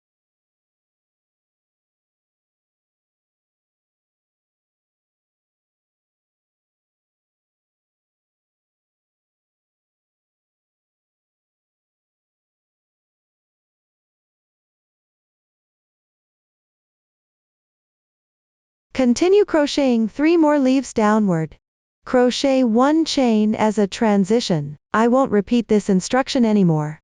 Continue crocheting 3 more leaves downward. Crochet 1 chain as a transition. I won't repeat this instruction anymore.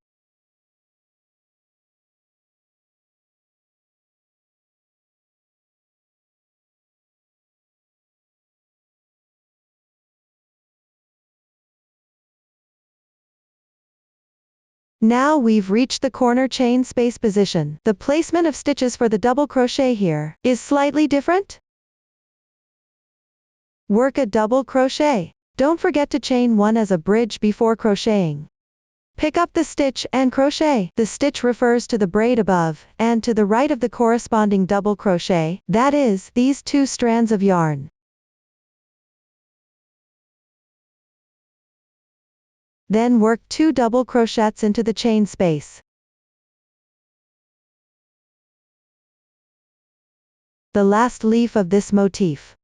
Now we've reached the corner chain space position. The placement of stitches for the double crochet here is slightly different. Work a double crochet. Don't forget to chain 1 as a bridge before crocheting. Pick up the stitch and crochet. The stitch refers to the braid above and to the right of the corresponding double crochet, that is, these 2 strands of yarn. Then work 2 double crochets into the chain space. The last leaf of this motif.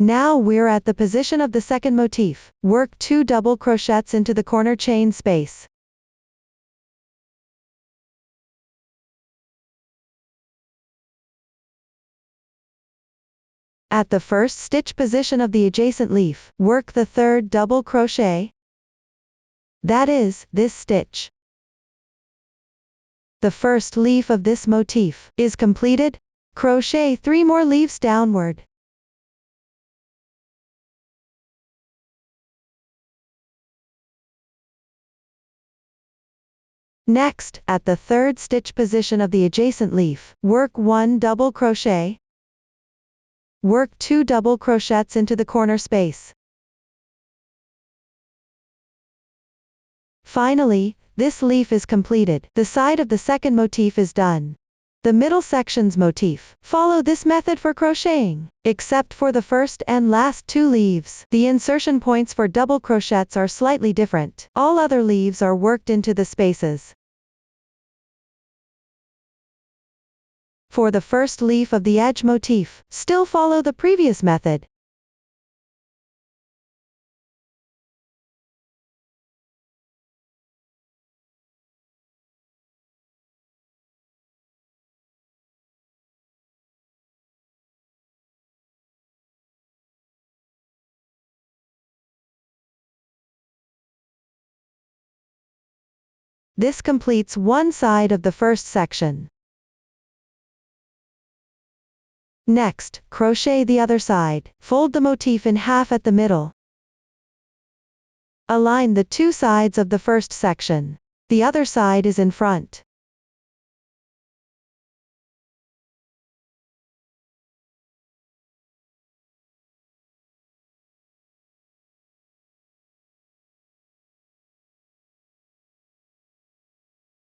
Now we're at the position of the second motif. Work 2 double crochets into the corner chain space. At the first stitch position of the adjacent leaf, work the 3rd double crochet. That is, this stitch. The first leaf of this motif is completed. Crochet 3 more leaves downward. Next, at the 3rd stitch position of the adjacent leaf, work 1 double crochet. Work 2 double crochets into the corner space. Finally, this leaf is completed. The side of the second motif is done. The middle section's motif. Follow this method for crocheting. Except for the first and last 2 leaves, the insertion points for double crochets are slightly different. All other leaves are worked into the spaces. For the first leaf of the edge motif, still follow the previous method. This completes one side of the first section. Next, crochet the other side. Fold the motif in half at the middle. Align the two sides of the first section. The other side is in front.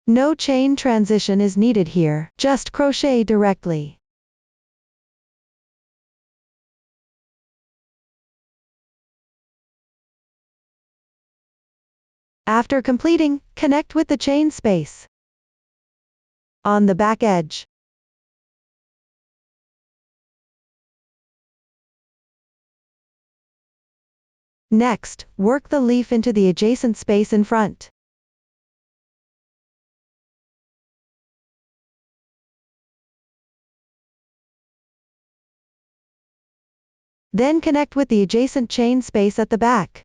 No chain transition is needed here, just crochet directly. After completing, connect with the chain space on the back edge. Next, work the leaf into the adjacent space in front. Then connect with the adjacent chain space at the back.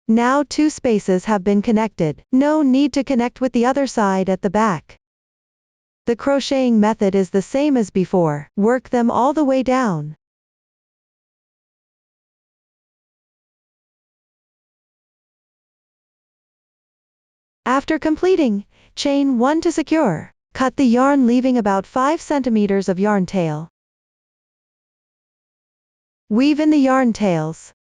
Now two spaces have been connected, no need to connect with the other side at the back. The crocheting method is the same as before, work them all the way down. After completing, chain 1 to secure. Cut the yarn leaving about 5 centimeters of yarn tail. Weave in the yarn tails.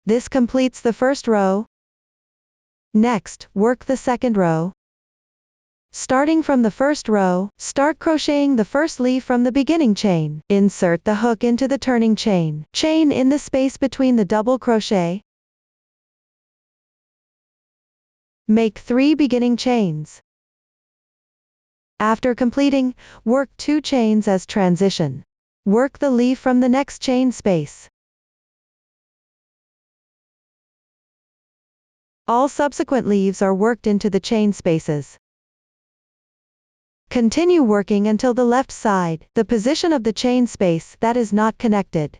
This completes the first row. Next, work the second row. Starting from the first row, start crocheting the first leaf from the beginning chain. Insert the hook into the turning chain. Chain in the space between the double crochet. Make 3 beginning chains. After completing, work 2 chains as transition. Work the leaf from the next chain space. All subsequent leaves are worked into the chain spaces. Continue working until the left side, the position of the chain space that is not connected.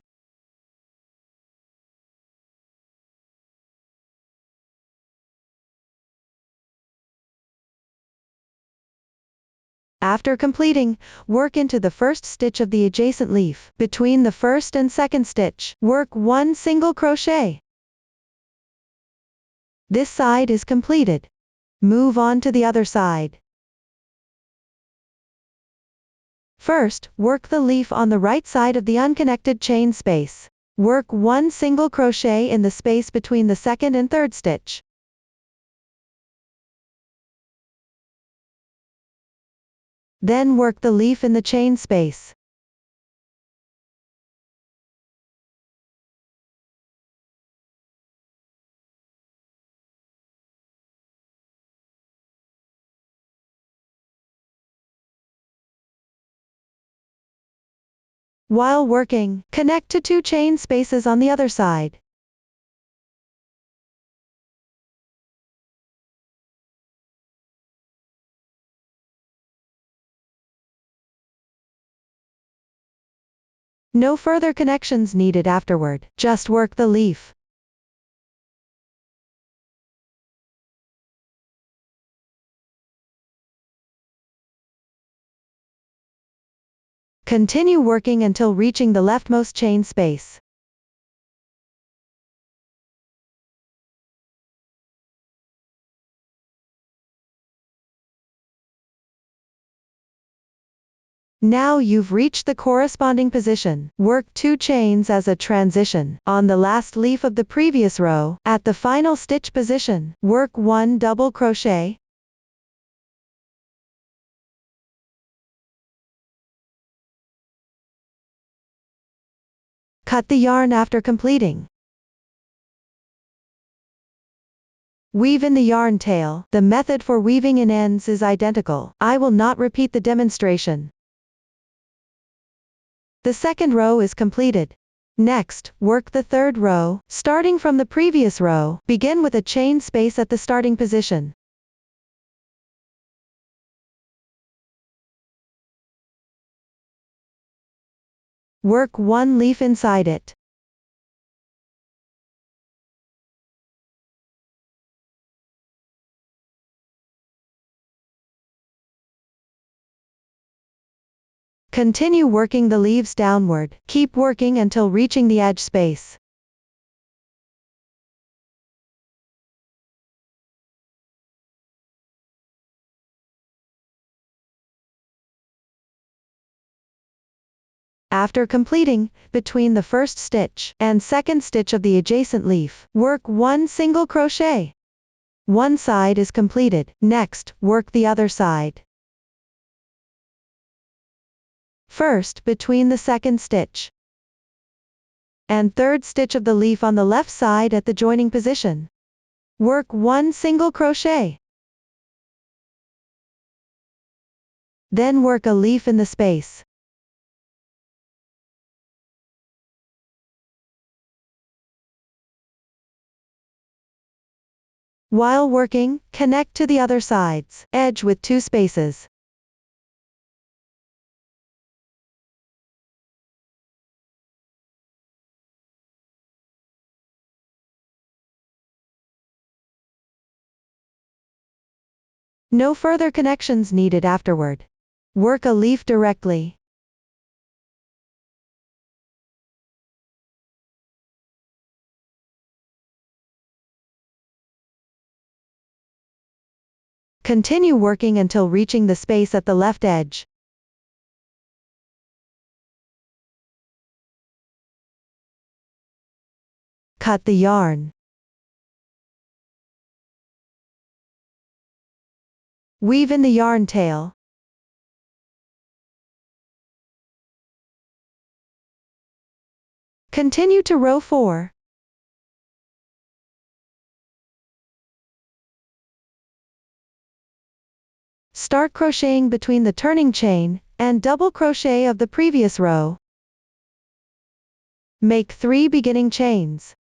After completing, work into the first stitch of the adjacent leaf. Between the first and second stitch, work 1 single crochet. This side is completed. Move on to the other side. First, work the leaf on the right side of the unconnected chain space. Work 1 single crochet in the space between the second and third stitch. Then work the leaf in the chain space. While working, connect to 2 chain spaces on the other side. No further connections needed afterward, just work the leaf. Continue working until reaching the leftmost chain space. Now you've reached the corresponding position. Work 2 chains as a transition. On the last leaf of the previous row, at the final stitch position, work 1 double crochet. Cut the yarn after completing. Weave in the yarn tail. The method for weaving in ends is identical. I will not repeat the demonstration. The second row is completed. Next, work the third row. Starting from the previous row, begin with a chain space at the starting position. Work 1 leaf inside it. Continue working the leaves downward. Keep working until reaching the edge space. After completing, between the first stitch and second stitch of the adjacent leaf, work 1 single crochet. One side is completed. Next, work the other side. First, between the second stitch and third stitch of the leaf on the left side at the joining position, work 1 single crochet. Then work a leaf in the space. While working, connect to the other side's edge with 2 spaces. No further connections needed afterward. Work a leaf directly. Continue working until reaching the space at the left edge. Cut the yarn. Weave in the yarn tail. Continue to row 4. Start crocheting between the turning chain and double crochet of the previous row. Make 3 beginning chains.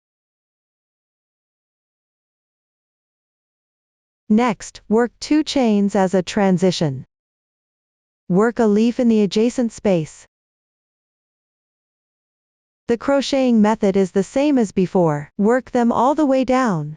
Next, work 2 chains as a transition. Work a leaf in the adjacent space. The crocheting method is the same as before. Work them all the way down.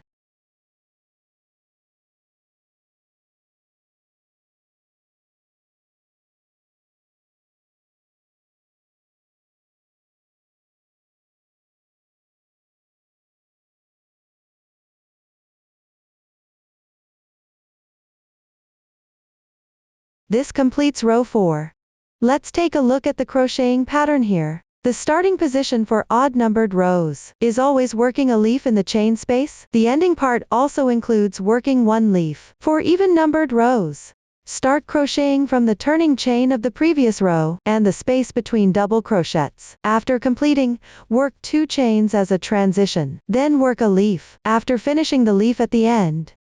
This completes row 4. Let's take a look at the crocheting pattern here. The starting position for odd-numbered rows is always working a leaf in the chain space. The ending part also includes working 1 leaf for even-numbered rows. Start crocheting from the turning chain of the previous row and the space between double crochets. After completing, work 2 chains as a transition. Then work a leaf. After finishing the leaf at the end,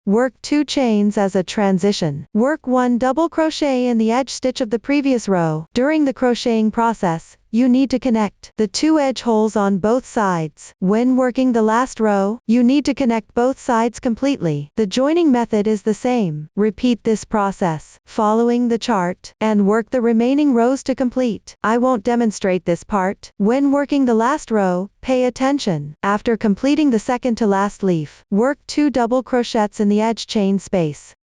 work 2 chains as a transition. Work 1 double crochet in the edge stitch of the previous row. During the crocheting process, you need to connect the 2 edge holes on both sides. When working the last row, you need to connect both sides completely. The joining method is the same. Repeat this process, following the chart, and work the remaining rows to complete. I won't demonstrate this part. When working the last row, pay attention. After completing the second to last leaf, work 2 double crochets in the edge chain space.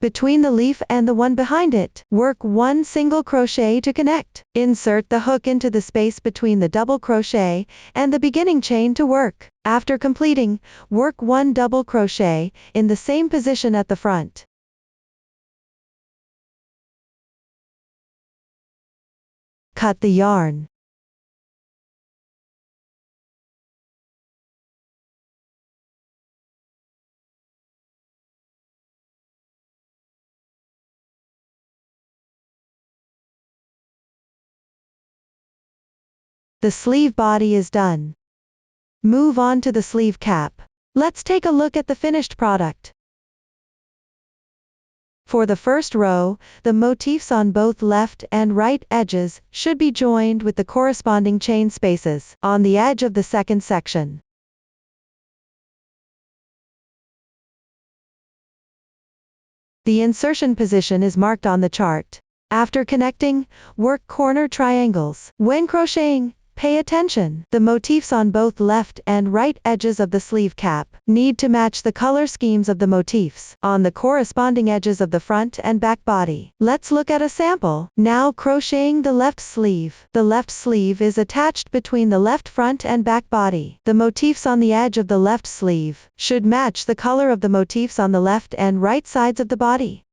between the leaf and the one behind it. Work one single crochet to connect. Insert the hook into the space between the double crochet and the beginning chain to work. After completing, work one double crochet in the same position at the front. Cut the yarn. The sleeve body is done. Move on to the sleeve cap. Let's take a look at the finished product. For the first row, the motifs on both left and right edges should be joined with the corresponding chain spaces on the edge of the second section. The insertion position is marked on the chart. After connecting, work corner triangles. When crocheting, pay attention. The motifs on both left and right edges of the sleeve cap need to match the color schemes of the motifs on the corresponding edges of the front and back body. Let's look at a sample. Now crocheting the left sleeve. The left sleeve is attached between the left front and back body. The motifs on the edge of the left sleeve should match the color of the motifs on the left and right sides of the body.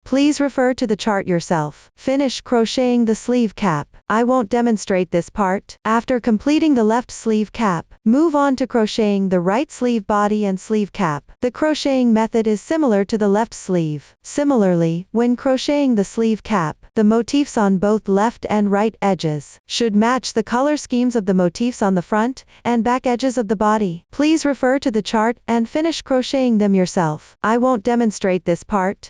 Please refer to the chart yourself. Finish crocheting the sleeve cap. I won't demonstrate this part. After completing the left sleeve cap, move on to crocheting the right sleeve body and sleeve cap. The crocheting method is similar to the left sleeve. Similarly, when crocheting the sleeve cap, the motifs on both left and right edges should match the color schemes of the motifs on the front and back edges of the body. Please refer to the chart and finish crocheting them yourself. I won't demonstrate this part.